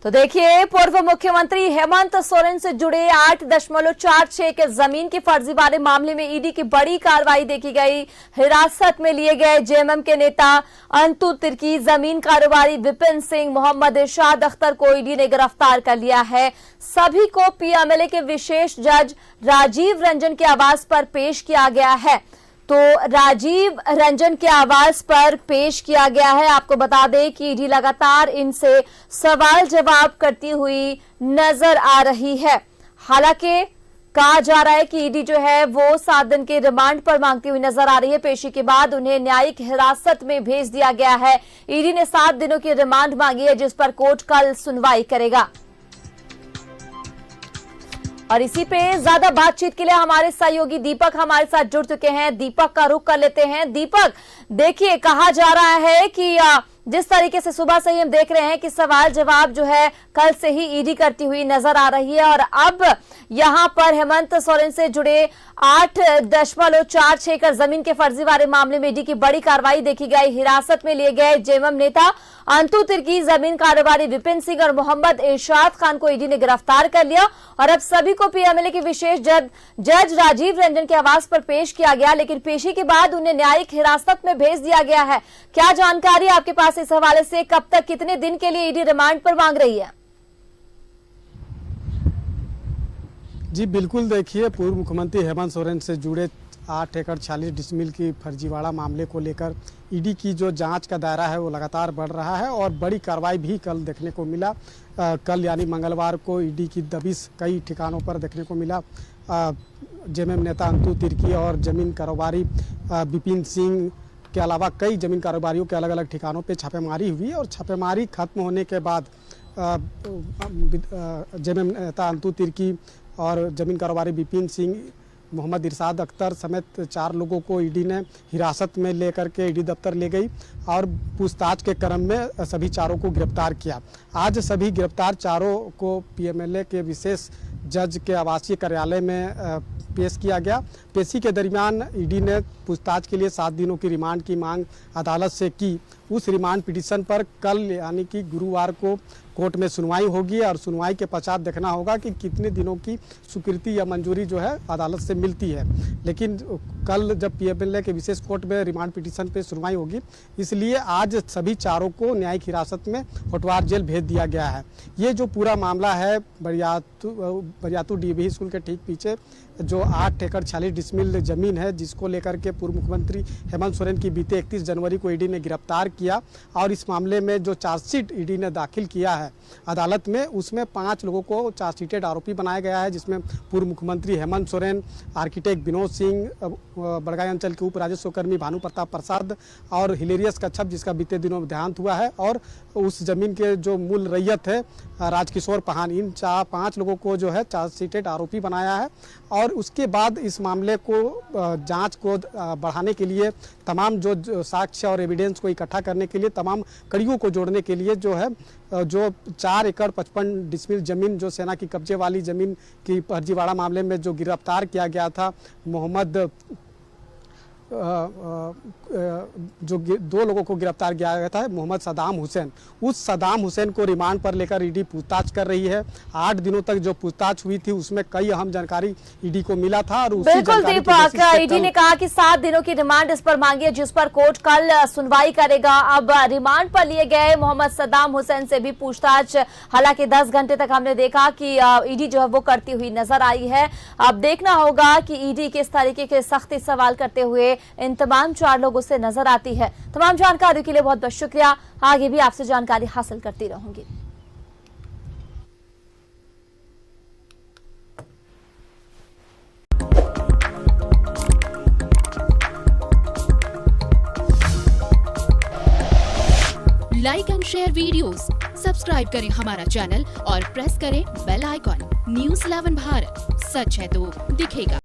तो देखिए, पूर्व मुख्यमंत्री हेमंत सोरेन से जुड़े 8.46 एकड़ जमीन की फर्जीवाड़े मामले में ईडी की बड़ी कार्रवाई देखी गई। हिरासत में लिए गए जेएमएम के नेता अंतु तिर्की, जमीन कारोबारी विपिन सिंह, मोहम्मद इरशाद अख्तर को ईडी ने गिरफ्तार कर लिया है। सभी को पीएमएलए के विशेष जज राजीव रंजन के आवास पर पेश किया गया है। तो राजीव रंजन के आवास पर पेश किया गया है। आपको बता दें कि ईडी लगातार इनसे सवाल जवाब करती हुई नजर आ रही है। हालांकि कहा जा रहा है कि ईडी जो है वो 7 दिन के रिमांड पर मांगती हुई नजर आ रही है। पेशी के बाद उन्हें न्यायिक हिरासत में भेज दिया गया है। ईडी ने 7 दिनों की रिमांड मांगी है, जिस पर कोर्ट कल सुनवाई करेगा। और इसी पे ज्यादा बातचीत के लिए हमारे सहयोगी दीपक हमारे साथ जुड़ चुके हैं। दीपक का रुख कर लेते हैं। दीपक, देखिए, कहा जा रहा है कि जिस तरीके से सुबह से ही हम देख रहे हैं कि सवाल जवाब जो है कल से ही ईडी करती हुई नजर आ रही है, और अब यहां पर हेमंत सोरेन से जुड़े 8.46 एकड़ जमीन के फर्जीवाड़े मामले में ईडी की बड़ी कार्रवाई देखी गई। हिरासत में लिए गए जेएमएम नेता अंतु तिर्की, जमीन कारोबारी विपिन सिंह और मोहम्मद इरशाद खान को ईडी ने गिरफ्तार कर लिया और अब सभी को पीएमएलए के विशेष जज राजीव रंजन के आवास पर पेश किया गया, लेकिन पेशी के बाद उन्हें न्यायिक हिरासत में भेज दिया गया है। क्या जानकारी आपके पास इस हवाले से? कब तक, कितने दिन के लिए ईडी रिमांड पर मांग रही है? जी बिल्कुल, देखिए, पूर्व मुख्यमंत्री हेमंत सोरेन से जुड़े 8 एकड़ 40 डिसमिल की फर्जीवाड़ा मामले को लेकर ईडी की जो जांच का दायरा है वो लगातार बढ़ रहा है और बड़ी कार्रवाई भी कल देखने को मिला। कल यानी मंगलवार को ईडी की दबिश कई ठिकानों पर देखने को मिला। जेएमएम नेता अंतु तिर्की और जमीन कारोबारी विपिन सिंह के अलावा कई जमीन कारोबारियों के अलग अलग ठिकानों पे छापेमारी हुई और छापेमारी खत्म होने के बाद जेएमएम नेता अंतु तिर्की और जमीन कारोबारी विपिन सिंह, मोहम्मद इरशाद अख्तर समेत 4 लोगों को ईडी ने हिरासत में लेकर के ईडी दफ्तर ले गई और पूछताछ के क्रम में सभी चारों को गिरफ्तार किया। आज सभी गिरफ्तार चारों को पीएमएलए के विशेष जज के आवासीय कार्यालय में पेश किया गया। पेशी के दरमियान ईडी ने पूछताछ के लिए 7 दिनों की रिमांड की मांग अदालत से की। उस रिमांड पिटीशन पर कल यानी कि गुरुवार को कोर्ट में सुनवाई होगी और सुनवाई के पश्चात देखना होगा कि कितने दिनों की स्वीकृति या मंजूरी जो है अदालत से मिलती है। लेकिन कल जब पीएमएलए के विशेष कोर्ट में रिमांड पिटीशन पे सुनवाई होगी, इसलिए आज सभी चारों को न्यायिक हिरासत में होटवार जेल भेज दिया गया है। ये जो पूरा मामला है बरियातू डीएवी स्कूल के ठीक पीछे जो 8 एकड़ 40 डिसमिल जमीन है, जिसको लेकर के पूर्व मुख्यमंत्री हेमंत सोरेन की बीते 31 जनवरी को ईडी ने गिरफ्तार किया और इस मामले में जो चार्जशीट ईडी ने दाखिल किया है अदालत में, उसमें 5 लोगों को चार्जशीटेड आरोपी बनाया गया है, जिसमें पूर्व मुख्यमंत्री हेमंत सोरेन, आर्किटेक्ट विनोद सिंह, बड़गाई अंचल के उप राजस्व कर्मी भानु प्रताप प्रसाद और हिलेरियस कच्छप, जिसका बीते दिनों देहांत हुआ है, और उस जमीन के जो मूल रैयत है राजकिशोर पहान। इन 5 लोगों को जो है चार्जशीटेड आरोपी बनाया है और उसके बाद इस मामले को जांच को बढ़ाने के लिए तमाम जो साक्ष्य और एविडेंस को इकट्ठा करने के लिए तमाम कड़ियों को जोड़ने के लिए जो है जो 4 एकड़ 55 डिसमिल जमीन जो सेना की कब्जे वाली जमीन की फर्जीवाड़ा मामले में जो गिरफ्तार किया गया था मोहम्मद जो 2 लोगों को गिरफ्तार किया गया था, मोहम्मद सदाम हुसैन, उस सदाम हुसैन को रिमांड पर लेकर ईडी पूछताछ कर रही है। 8 दिनों तक जो पूछताछ हुई थी उसमें कई अहम जानकारी ईडी को मिला था और बिल्कुल दीपक, ईडी ने कहा कि 7 दिनों की रिमांड इस पर मांगी है, जिस पर कोर्ट कल सुनवाई करेगा। अब रिमांड पर लिए गए मोहम्मद सदाम हुसैन से भी पूछताछ, हालांकि 10 घंटे तक हमने देखा कि ईडी जो है वो करती हुई नजर आई है। अब देखना होगा कि ईडी किस तरीके के सख्ती सवाल करते हुए इन तमाम 4 लोगों से नजर आती है। तमाम जानकारी के लिए बहुत बहुत शुक्रिया। आगे भी आपसे जानकारी हासिल करती रहूंगी। Like and share videos, subscribe करें हमारा चैनल और प्रेस करें बेल आइकॉन। News 11 भारत, सच है तो दिखेगा।